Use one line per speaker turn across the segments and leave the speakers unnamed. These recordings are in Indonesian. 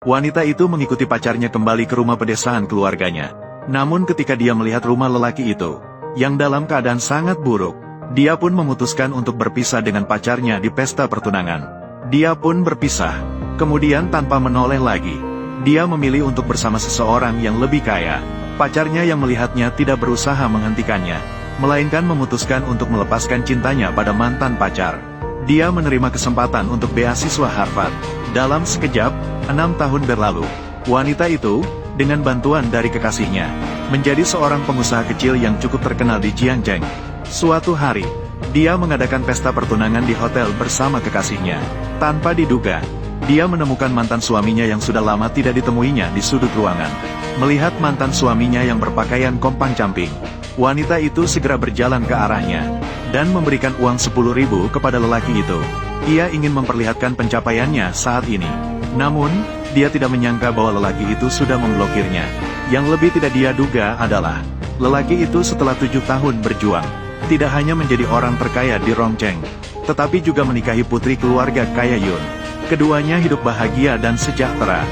Wanita itu mengikuti pacarnya kembali ke rumah pedesaan keluarganya. Namun ketika dia melihat rumah lelaki itu, yang dalam keadaan sangat buruk, dia pun memutuskan untuk berpisah dengan pacarnya di pesta pertunangan. Dia pun berpisah. Kemudian tanpa menoleh lagi, dia memilih untuk bersama seseorang yang lebih kaya. Pacarnya yang melihatnya tidak berusaha menghentikannya, melainkan memutuskan untuk melepaskan cintanya pada mantan pacar. Dia menerima kesempatan untuk beasiswa Harvard. Dalam sekejap, 6 tahun berlalu, wanita itu, dengan bantuan dari kekasihnya, menjadi seorang pengusaha kecil yang cukup terkenal di Jiangzhou. Suatu hari, dia mengadakan pesta pertunangan di hotel bersama kekasihnya. Tanpa diduga, dia menemukan mantan suaminya yang sudah lama tidak ditemuinya di sudut ruangan. Melihat mantan suaminya yang berpakaian kompang-camping, wanita itu segera berjalan ke arahnya, dan memberikan uang 10.000 kepada lelaki itu. Ia ingin memperlihatkan pencapaiannya saat ini. Namun, dia tidak menyangka bahwa lelaki itu sudah memblokirnya. Yang lebih tidak dia duga adalah, lelaki itu setelah 7 tahun berjuang, tidak hanya menjadi orang terkaya di Rongcheng, tetapi juga menikahi putri keluarga kaya Yun. Keduanya hidup bahagia dan sejahtera,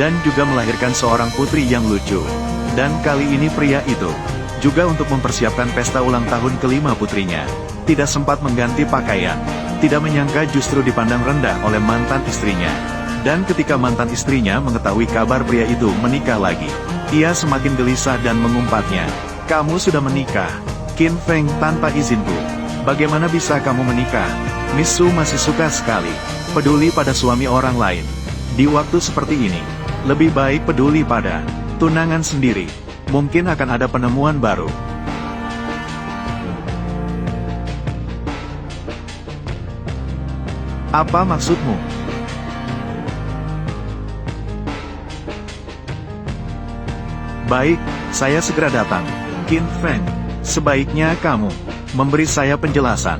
dan juga melahirkan seorang putri yang lucu. Dan kali ini pria itu, juga untuk mempersiapkan pesta ulang tahun kelima putrinya, tidak sempat mengganti pakaian. Tidak menyangka justru dipandang rendah oleh mantan istrinya. Dan ketika mantan istrinya mengetahui kabar pria itu menikah lagi, ia semakin gelisah dan mengumpatnya. "Kamu sudah menikah, Qin Feng, tanpa izinku. Bagaimana bisa kamu menikah? Miss Su masih suka sekali peduli pada suami orang lain. Di waktu seperti ini, lebih baik peduli pada tunangan sendiri. Mungkin akan ada penemuan baru." "Apa maksudmu?" "Baik, saya segera datang. Qin Feng, sebaiknya kamu memberi saya penjelasan."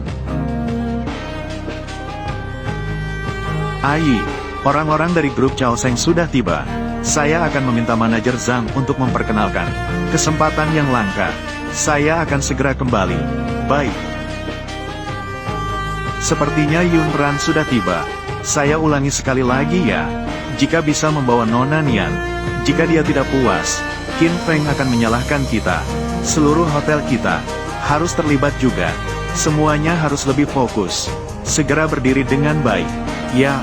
"Ai, orang-orang dari grup Chaoseng sudah tiba. Saya akan meminta manajer Zhang untuk memperkenalkan. Kesempatan yang langka. Saya akan segera kembali." "Baik." "Sepertinya Yun Ran sudah tiba. Saya ulangi sekali lagi ya. Jika bisa membawa Nona Nian. Jika dia tidak puas, Qin Feng akan menyalahkan kita. Seluruh hotel kita harus terlibat juga. Semuanya harus lebih fokus. Segera berdiri dengan baik. Ya."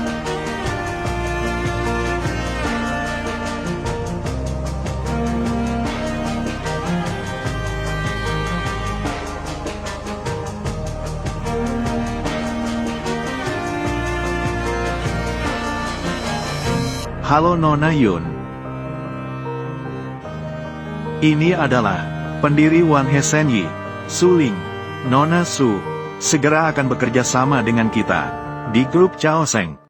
"Halo Nona Yun. Ini adalah pendiri Wan He Senyi, Suling. Nona Su segera akan bekerja sama dengan kita di grup Chaoseng."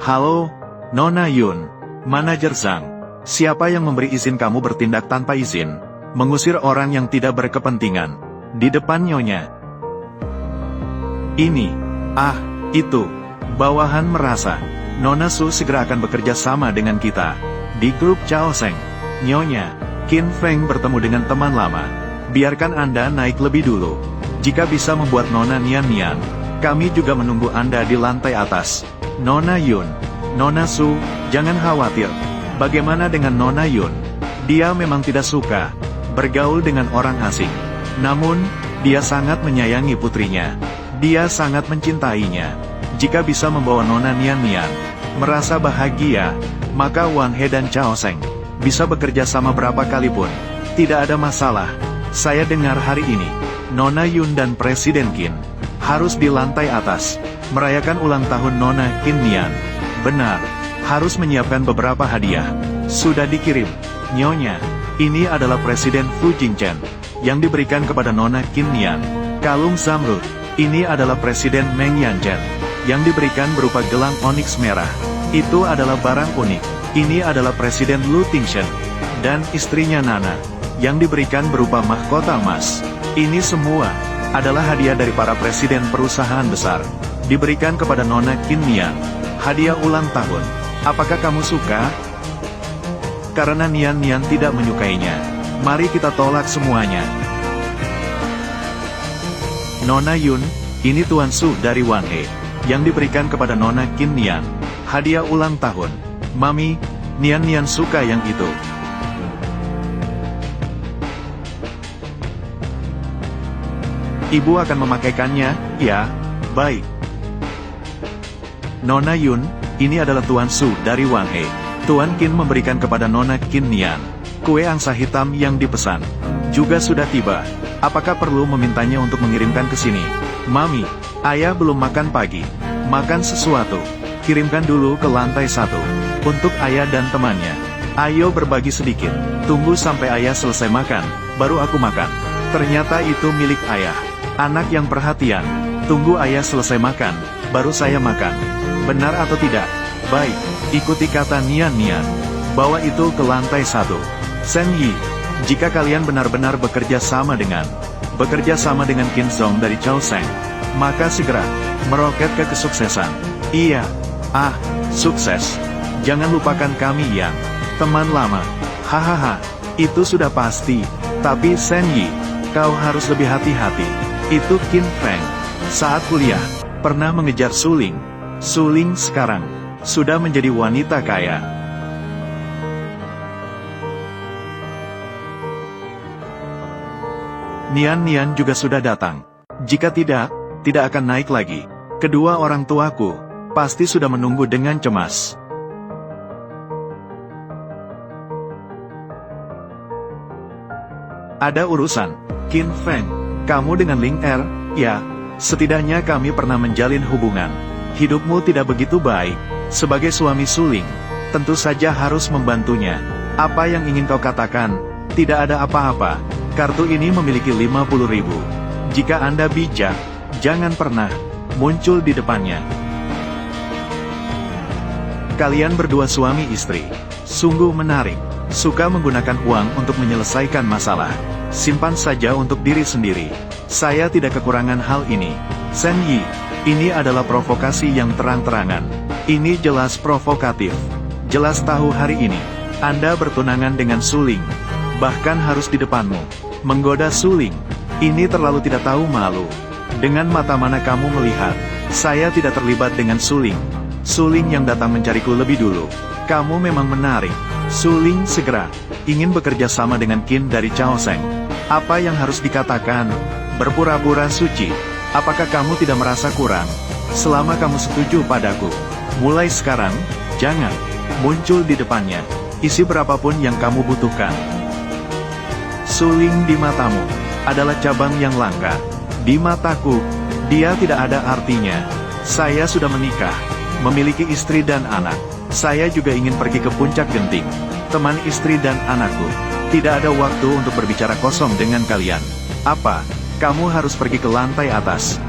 "Halo, Nona Yun. Manajer Zhang. Siapa yang memberi izin kamu bertindak tanpa izin, mengusir orang yang tidak berkepentingan di depan Nyonya?" "Ini, itu, bawahan merasa Nona Su segera akan bekerja sama dengan kita di grup Chaoseng. Nyonya, Qin Feng bertemu dengan teman lama. Biarkan Anda naik lebih dulu. Jika bisa membuat Nona Nian-Nian, kami juga menunggu Anda di lantai atas." "Nona Yun, Nona Su, jangan khawatir. Bagaimana dengan Nona Yun? Dia memang tidak suka bergaul dengan orang asing. Namun, dia sangat menyayangi putrinya. Dia sangat mencintainya. Jika bisa membawa Nona Nian-Nian merasa bahagia, maka Wan He dan Chaoseng bisa bekerja sama berapa kali pun. Tidak ada masalah. Saya dengar hari ini, Nona Yun dan Presiden Qin harus di lantai atas merayakan ulang tahun Nona Qin Nian." "Benar, harus menyiapkan beberapa hadiah. Sudah dikirim, Nyonya. Ini adalah Presiden Fu Jingchen yang diberikan kepada Nona Qin Nian. Kalung Zamrud. Ini adalah Presiden Meng Yanzhen yang diberikan berupa gelang oniks merah. Itu adalah barang unik. Ini adalah Presiden Lu Tingshen dan istrinya Nana yang diberikan berupa mahkota emas. Ini semua adalah hadiah dari para presiden perusahaan besar, diberikan kepada Nona Qin Nian. Hadiah ulang tahun. Apakah kamu suka?" "Karena Nian-Nian tidak menyukainya, mari kita tolak semuanya." "Nona Yun, ini Tuan Su dari Wan He yang diberikan kepada Nona Qin Nian. Hadiah ulang tahun. Mami, Nian suka yang itu. Ibu akan memakaikannya, ya? Baik. Nona Yun, ini adalah Tuan Su dari Wang He. Tuan Qin memberikan kepada Nona Qin Nian kue angsa hitam yang dipesan. Juga sudah tiba. Apakah perlu memintanya untuk mengirimkan ke sini? Mami, ayah belum makan pagi. Makan sesuatu. Kirimkan dulu ke lantai 1. Untuk ayah dan temannya. Ayo berbagi sedikit. Tunggu sampai ayah selesai makan, baru aku makan. Ternyata itu milik ayah. Anak yang perhatian. Tunggu ayah selesai makan, baru saya makan. Benar atau tidak? Baik, ikuti kata Nian. Bawa itu ke lantai 1. Sen Yi, jika kalian benar-benar bekerja sama dengan Qin Zong dari Chao Seng, maka segera meroket ke kesuksesan. Iya. Sukses. Jangan lupakan kami yang teman lama. Hahaha, itu sudah pasti. Tapi Sen Yi, kau harus lebih hati-hati. Itu Qin Feng. Saat kuliah, pernah mengejar Suling. Suling sekarang sudah menjadi wanita kaya. Nian juga sudah datang. Jika tidak akan naik lagi. Kedua orang tuaku pasti sudah menunggu dengan cemas. Ada urusan, Qin Feng. Kamu dengan Ling Er? Ya, setidaknya kami pernah menjalin hubungan. Hidupmu tidak begitu baik. Sebagai suami Suling, tentu saja harus membantunya. Apa yang ingin kau katakan? Tidak ada apa-apa. Kartu ini memiliki 50.000. Jika Anda bijak, jangan pernah muncul di depannya. Kalian berdua suami istri. Sungguh menarik. Suka menggunakan uang untuk menyelesaikan masalah. Simpan saja untuk diri sendiri. Saya tidak kekurangan hal ini. Sen Yi, ini adalah provokasi yang terang-terangan. Ini jelas provokatif. Jelas tahu hari ini Anda bertunangan dengan Suling. Bahkan harus di depanmu. Menggoda Suling. Ini terlalu tidak tahu malu. Dengan mata mana kamu melihat? Saya tidak terlibat dengan Suling. Suling yang datang mencariku lebih dulu. Kamu memang menarik. Suling segera ingin bekerja sama dengan Qin dari Chao Seng. Apa yang harus dikatakan? Berpura-pura suci. Apakah kamu tidak merasa kurang? Selama kamu setuju padaku. Mulai sekarang, jangan muncul di depannya. Isi berapapun yang kamu butuhkan. Suling di matamu adalah cabang yang langka. Di mataku, dia tidak ada artinya. Saya sudah menikah, memiliki istri dan anak. Saya juga ingin pergi ke puncak genting. Teman istri dan anakku. Tidak ada waktu untuk berbicara kosong dengan kalian. Apa? Kamu harus pergi ke lantai atas.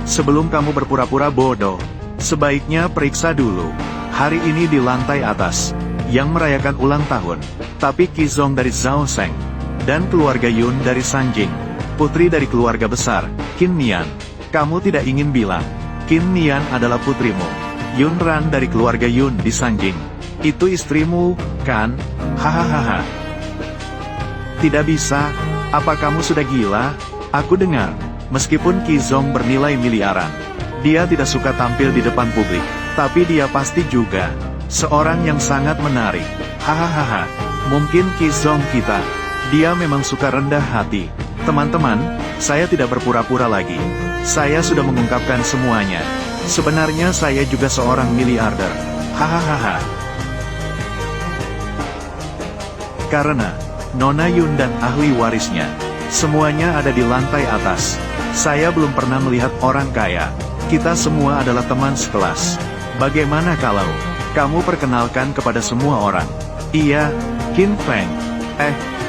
Sebelum kamu berpura-pura bodoh, sebaiknya periksa dulu. Hari ini di lantai atas, yang merayakan ulang tahun. Tapi Qin Zong dari Zhao Seng, dan keluarga Yun dari Sanjing, putri dari keluarga besar, Qin Nian. Kamu tidak ingin bilang, Qin Nian adalah putrimu. Yun Ran dari keluarga Yun di Sanjing. Itu istrimu, kan? Hahaha. Tidak bisa. Apa kamu sudah gila? Aku dengar, meskipun Qin Zong bernilai miliaran, dia tidak suka tampil di depan publik. Tapi dia pasti juga seorang yang sangat menarik. Hahaha. Mungkin Qin Zong kita. Dia memang suka rendah hati. Teman-teman, saya tidak berpura-pura lagi. Saya sudah mengungkapkan semuanya. Sebenarnya saya juga seorang miliarder. Hahaha. Karena Nona Yun dan ahli warisnya, semuanya ada di lantai atas. Saya belum pernah melihat orang kaya. Kita semua adalah teman sekelas. Bagaimana kalau kamu perkenalkan kepada semua orang? Iya, Qin Feng.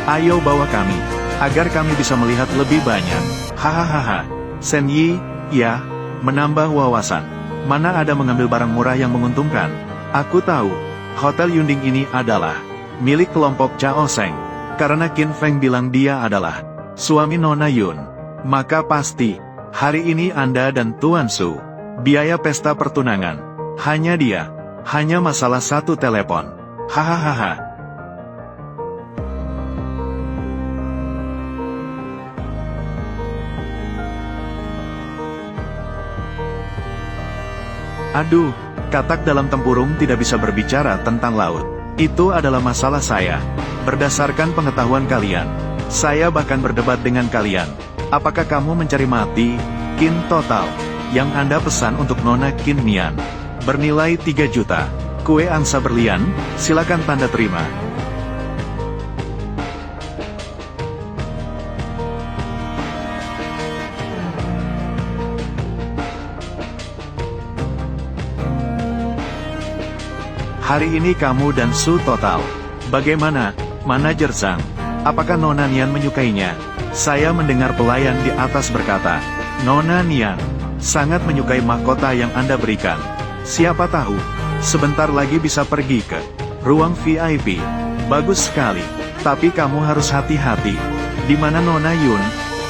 Ayo bawa kami, agar kami bisa melihat lebih banyak. Hahaha. Sen Yi, ya, menambah wawasan. Mana ada mengambil barang murah yang menguntungkan? Aku tahu, Hotel Yunding ini adalah milik kelompok Chao Seng. Karena Qin Feng bilang dia adalah suami Nona Yun. Maka pasti, hari ini Anda dan Tuan Su, biaya pesta pertunangan. Hanya dia, hanya masalah satu telepon. Hahaha. Aduh, Katak dalam tempurung tidak bisa berbicara tentang laut. Itu adalah masalah saya. Berdasarkan pengetahuan kalian, saya bahkan berdebat dengan kalian. Apakah kamu mencari mati? Qin total yang Anda pesan untuk Nona Qin Nian bernilai 3 juta. Kue angsa berlian, silakan tanda terima. Hari ini kamu dan Su total. Bagaimana, Manajer Zhang? Apakah Nona Nian menyukainya? Saya mendengar pelayan di atas berkata, Nona Nian sangat menyukai mahkota yang Anda berikan. Siapa tahu, sebentar lagi bisa pergi ke ruang VIP. Bagus sekali, tapi kamu harus hati-hati. Di mana Nona Yun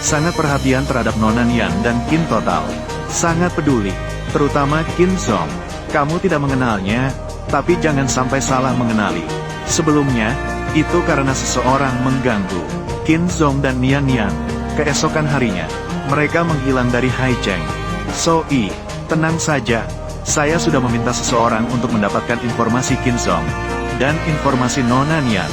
sangat perhatian terhadap Nona Nian dan Qin total. Sangat peduli, terutama Qin Zhong. Kamu tidak mengenalnya, tapi jangan sampai salah mengenali. Sebelumnya, itu karena seseorang mengganggu Qin Zhong dan Nian Nian. Keesokan harinya, mereka menghilang dari Haicheng. So-i, tenang saja. Saya sudah meminta seseorang untuk mendapatkan informasi Qin Zhong dan informasi Nona Nian.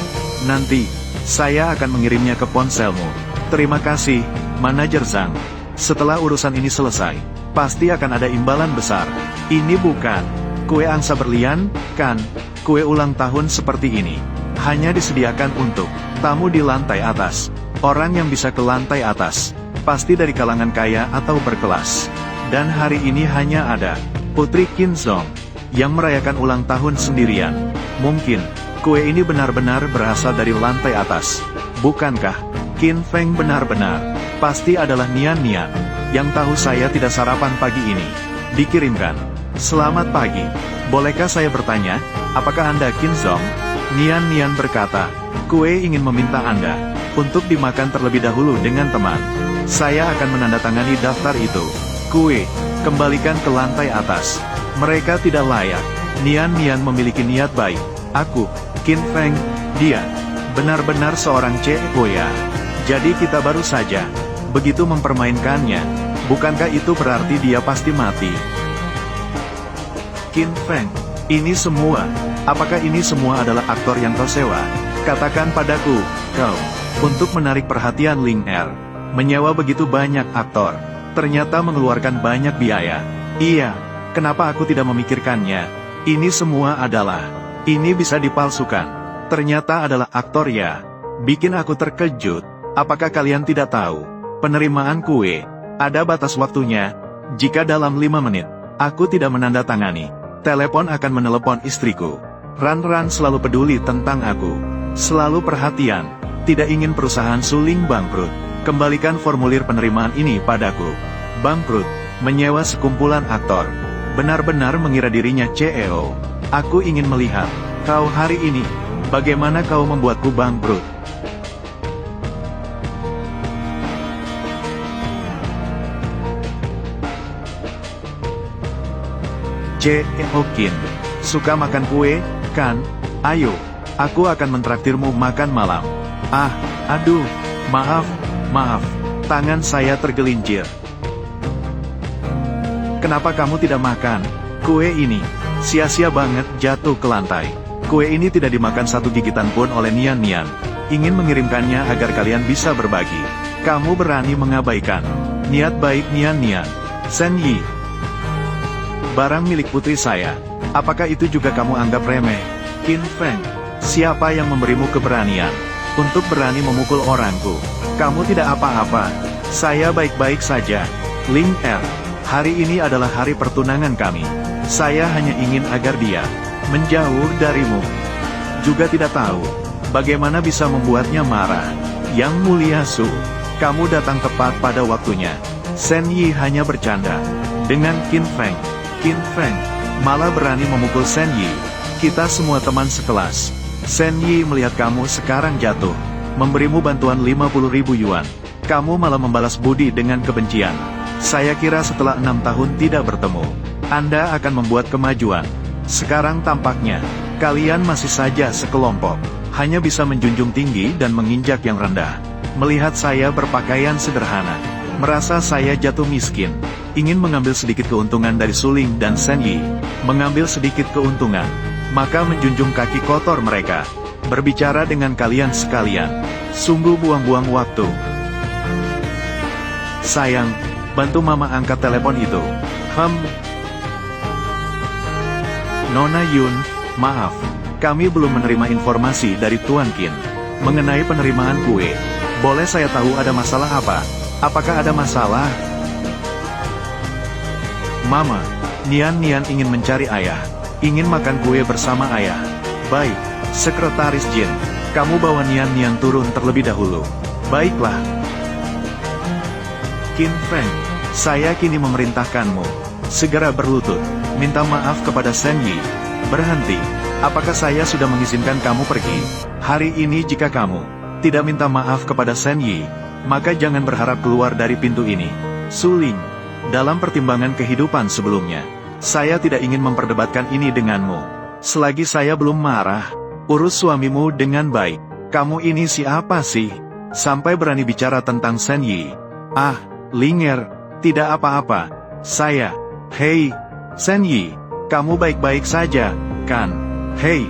Nanti, saya akan mengirimnya ke ponselmu. Terima kasih, Manajer Zhang. Setelah urusan ini selesai, pasti akan ada imbalan besar. Ini bukan kue angsa berlian, kan? Kue ulang tahun seperti ini hanya disediakan untuk tamu di lantai atas. Orang yang bisa ke lantai atas pasti dari kalangan kaya atau berkelas. Dan hari ini hanya ada Putri Qin Zhong yang merayakan ulang tahun sendirian. Mungkin kue ini benar-benar berasal dari lantai atas. Bukankah Qin Feng benar-benar pasti adalah Nian Nian yang tahu saya tidak sarapan pagi ini? Dikirimkan. Selamat pagi. Bolehkah saya bertanya, apakah Anda Qin Zhong? Nian Nian berkata, kue ingin meminta Anda untuk dimakan terlebih dahulu dengan teman. Saya akan menandatangani daftar itu. Kue, kembalikan ke lantai atas. Mereka tidak layak. Nian Nian memiliki niat baik. Aku, Qin Feng, dia benar-benar seorang CEO ya. Jadi kita baru saja begitu mempermainkannya. Bukankah itu berarti dia pasti mati? Qin Feng, ini semua, apakah ini semua adalah aktor yang kau sewa? Katakan padaku, kau, untuk menarik perhatian Ling Er, menyewa begitu banyak aktor, ternyata mengeluarkan banyak biaya. Iya, kenapa aku tidak memikirkannya? Ini semua adalah, ini bisa dipalsukan. Ternyata adalah aktor ya. Bikin aku terkejut. Apakah kalian tidak tahu? Penerimaan kue, ada batas waktunya. Jika dalam 5 menit, aku tidak menandatangani, telepon akan menelepon istriku. Ran selalu peduli tentang aku. Selalu perhatian. Tidak ingin perusahaan suling bangkrut. Kembalikan formulir penerimaan ini padaku. Bangkrut. Menyewa sekumpulan aktor. Benar-benar mengira dirinya CEO. Aku ingin melihat kau hari ini. Bagaimana kau membuatku bangkrut? CEO Qin, suka makan kue, kan? Ayo, aku akan mentraktirmu makan malam. Aduh, maaf, tangan saya tergelincir. Kenapa kamu tidak makan? Kue ini, sia-sia banget jatuh ke lantai. Kue ini tidak dimakan satu gigitan pun oleh Nian Nian. Ingin mengirimkannya agar kalian bisa berbagi. Kamu berani mengabaikan niat baik Nian Nian. Sen Yi, barang milik putri saya, apakah itu juga kamu anggap remeh? Qin Feng, siapa yang memberimu keberanian untuk berani memukul orangku? Kamu tidak apa-apa, saya baik-baik saja. Ling Er, hari ini adalah hari pertunangan kami. Saya hanya ingin agar dia menjauh darimu. Juga tidak tahu bagaimana bisa membuatnya marah. Yang mulia Su, kamu datang tepat pada waktunya. Sen Yi hanya bercanda dengan Qin Feng. Qin Feng malah berani memukul Sen Yi. Kita semua teman sekelas. Sen Yi melihat kamu sekarang jatuh, memberimu bantuan 50.000 yuan. Kamu malah membalas budi dengan kebencian. Saya kira setelah 6 tahun tidak bertemu, Anda akan membuat kemajuan. Sekarang tampaknya, kalian masih saja sekelompok, hanya bisa menjunjung tinggi dan menginjak yang rendah. Melihat saya berpakaian sederhana, merasa saya jatuh miskin. ingin mengambil sedikit keuntungan dari Suling dan Shen Yi. Mengambil sedikit keuntungan, maka menjunjung kaki kotor mereka. Berbicara dengan kalian sekalian, sungguh buang-buang waktu. Sayang, bantu Mama angkat telepon itu. Nona Yun, maaf, kami belum menerima informasi dari Tuan Qin mengenai penerimaan kue. Boleh saya tahu ada masalah apa? Apakah ada masalah? Mama, Nian ingin mencari ayah. Ingin makan kue bersama ayah. Baik, Sekretaris Jin. Kamu bawa Nian turun terlebih dahulu. Baiklah. Qin Feng, saya kini memerintahkanmu. Segera berlutut. Minta maaf kepada Shen Yi. Berhenti. Apakah saya sudah mengizinkan kamu pergi? Hari ini jika kamu tidak minta maaf kepada Shen Yi, maka jangan berharap keluar dari pintu ini. Suling. Dalam pertimbangan kehidupan sebelumnya, saya tidak ingin memperdebatkan ini denganmu. Selagi saya belum marah, urus suamimu dengan baik. Kamu ini siapa sih? Sampai berani bicara tentang Shen Yi. Ah, Linger, tidak apa-apa. Saya, hei, Shen Yi, kamu baik-baik saja, kan? Hei,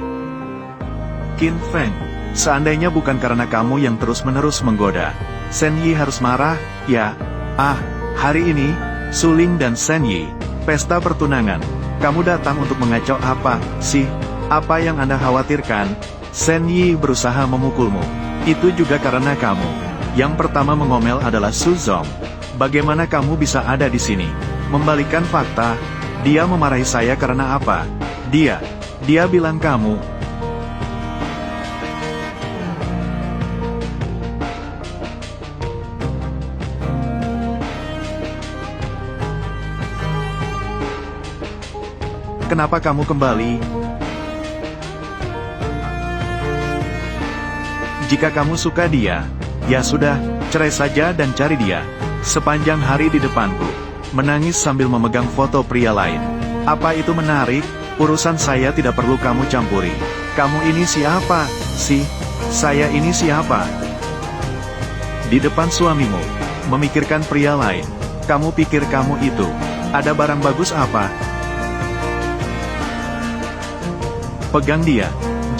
Qin Feng, seandainya bukan karena kamu yang terus-menerus menggoda, Shen Yi harus marah, ya? Ah, hari ini, Suling dan Shen Yi, pesta pertunangan. Kamu datang untuk mengacau apa, sih? Apa yang Anda khawatirkan? Shen Yi berusaha memukulmu. Itu juga karena kamu. Yang pertama mengomel adalah Su Zong. Bagaimana kamu bisa ada di sini? Membalikkan fakta, dia memarahi saya karena apa? Dia bilang kamu. Kenapa kamu kembali? Jika kamu suka dia, ya sudah, cerai saja dan cari dia. Sepanjang hari di depanku, menangis sambil memegang foto pria lain. Apa itu menarik? Urusan saya tidak perlu kamu campuri. Kamu ini siapa, sih? Saya ini siapa? Di depan suamimu, memikirkan pria lain. Kamu pikir kamu itu, ada barang bagus apa? Pegang dia.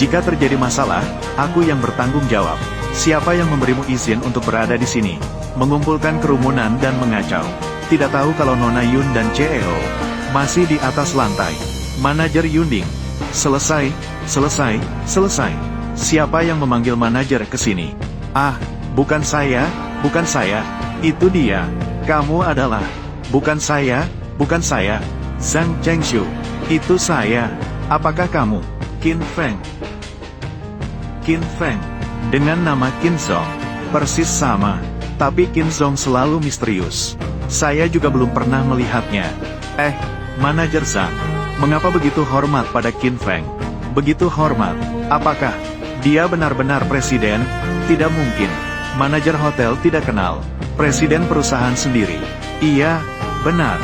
Jika terjadi masalah, aku yang bertanggung jawab. Siapa yang memberimu izin untuk berada di sini? Mengumpulkan kerumunan dan mengacau. Tidak tahu kalau Nona Yun dan CEO masih di atas lantai. Manajer Yunding. Selesai. Siapa yang memanggil manajer ke sini? Ah, bukan saya. Itu dia. Kamu adalah. Bukan saya. Zhang Chengshu. Itu saya. Apakah kamu? Qin Feng, dengan nama Qin Zong, persis sama, tapi Qin Zong selalu misterius. Saya juga belum pernah melihatnya. Manajer Zhang, mengapa begitu hormat pada Qin Feng? Begitu hormat, apakah dia benar-benar presiden? Tidak mungkin, manajer hotel tidak kenal, presiden perusahaan sendiri. Iya, benar.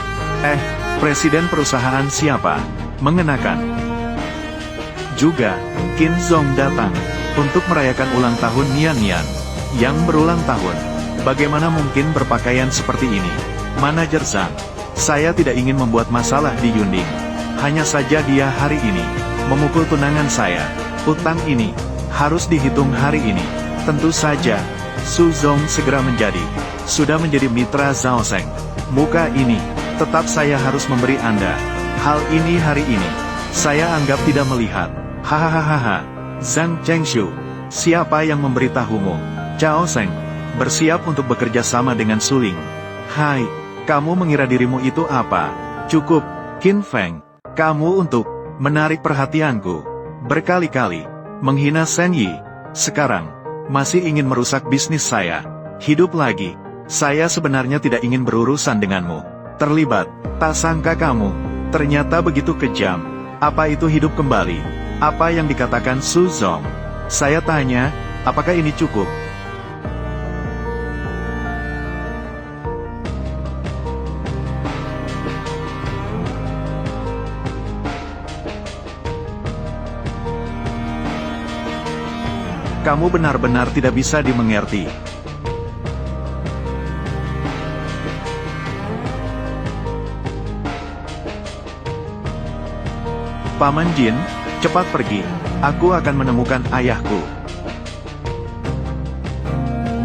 Presiden perusahaan siapa? Mengenakan. Juga, Qin Zong datang untuk merayakan ulang tahun Nian yang berulang tahun. Bagaimana mungkin berpakaian seperti ini? Manajer Zhang, saya tidak ingin membuat masalah di Yunding. Hanya saja dia hari ini memukul tunangan saya. Utang ini harus dihitung hari ini. Tentu saja, Su Zong segera sudah menjadi mitra Zhao Seng. Muka ini, tetap saya harus memberi Anda. Hal ini hari ini, saya anggap tidak melihat. Hahaha, Zhang Chengshu, siapa yang memberitahumu? Zhao Seng, bersiap untuk bekerja sama dengan Suling. Hai, kamu mengira dirimu itu apa? Cukup, Qin Feng, kamu untuk menarik perhatianku. Berkali-kali, menghina Shen Yi. Sekarang, masih ingin merusak bisnis saya. Hidup lagi, saya sebenarnya tidak ingin berurusan denganmu. Terlibat, tak sangka kamu, ternyata begitu kejam. Apa itu hidup kembali? Apa yang dikatakan Su Zong? Saya tanya, apakah ini cukup? Kamu benar-benar tidak bisa dimengerti. Paman Jin, cepat pergi. Aku akan menemukan ayahku.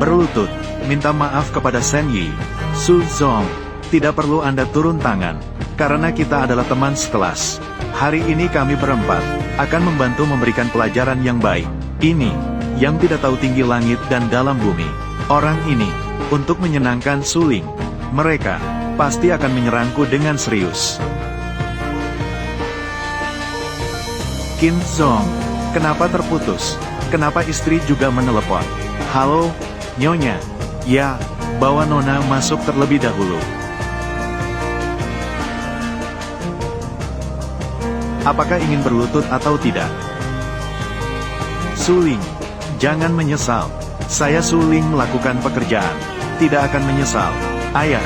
Berlutut, minta maaf kepada Shen Yi. Su Zong, tidak perlu Anda turun tangan, karena kita adalah teman sekelas. Hari ini kami berempat akan membantu memberikan pelajaran yang baik. Ini, yang tidak tahu tinggi langit dan dalam bumi. Orang ini, untuk menyenangkan Suling, mereka pasti akan menyerangku dengan serius. Qin Zong, kenapa terputus? Kenapa istri juga menelepon? Halo, Nyonya. Ya, bawa Nona masuk terlebih dahulu. Apakah ingin berlutut atau tidak? Suling, jangan menyesal. Saya Suling melakukan pekerjaan. Tidak akan menyesal. Ayah.